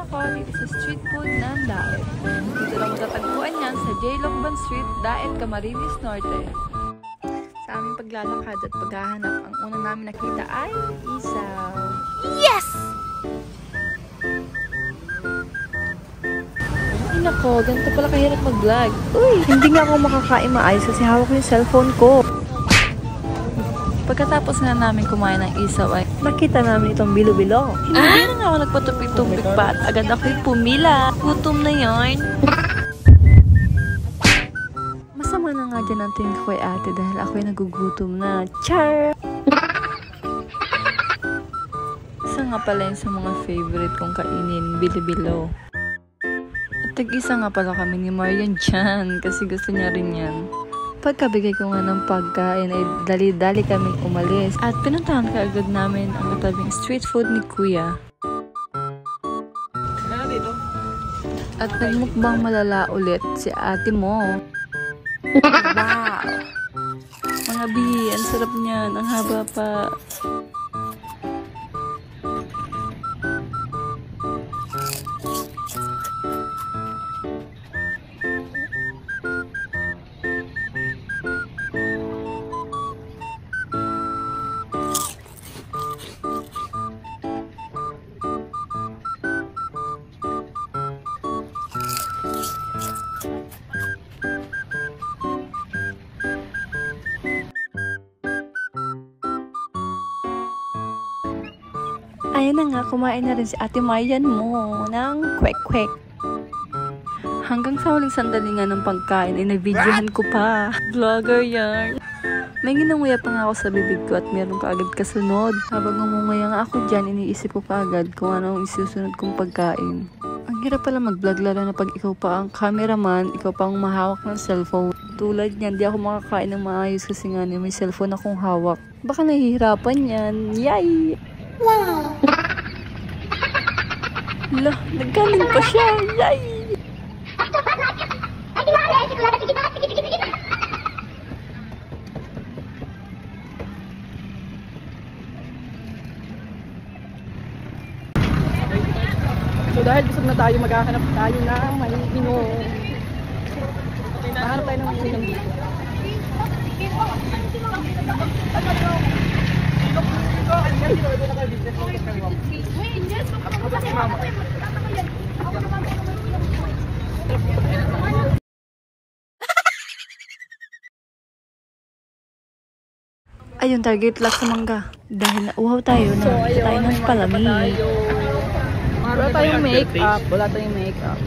ako dito sa street food ng Daet. Dito lang matatagpuan yan sa J. Lokban Street, Daet, Camarines Norte. Sa aming paglalakad at paghahanap, ang una namin nakita ay isaw. Yes! Ay nako, ganito pala kahirap mag-vlog. Uy, hindi nga ako makakain maayos kasi hawak ko yung cellphone ko. Pagkatapos nga namin kumain ng isaw ay nakita namin itong bilo-bilo. Hindi na nga ako nagpatupik-tupik pa at agad ako'y pumila. Gutom na yarn. Masama na nga dyan ang tingin ko kay ate dahil ako'y nagugutom na. Char! Isa nga pala yun sa mga favorite kong kainin, bilo-bilo. At tag-isa nga pala kami ni Marian dyan kasi gusto niya rin yan. Pagkabigay ko nga ng pagkain ay dali-dali kaming umalis at pinuntahan ka agad namin ang katabing street food ni Kuya. At nagmukbang malala ulit si ate mo. Wow! Mga bi, ang sarap niyan, ang haba pa. Ayan na nga, kumain na rin si Ate Marian mo ng kwek-kwek. Hanggang sa huling sandali nga ng pagkain ay nabidyohan ko pa. Vlogger yarn. May ginanguya pa nga ako sa bibig ko at meron ka agad kasunod. Habang ngumungaya nga ako dyan, iniisip ko kaagad kung ano ang isusunod kong pagkain. Ang hirap pala mag-vlog lalo na pag ikaw pa ang cameraman, ikaw pa ang mahawak ng cellphone. Tulad niyan, di ako makakain ng maayos kasi nga may cellphone akong hawak. Baka nahihirapan yan. Yay! Wow! Lah, nagkaling pa siya. Yay! So dahil busog na tayo, maghahanap tayo ng maiinom. Maghahanap tayo ng maiinom dito. Ayun, target lock sa mangga. Dahil nauhaw tayo na tayo ng palamig. Wala tayong make-up.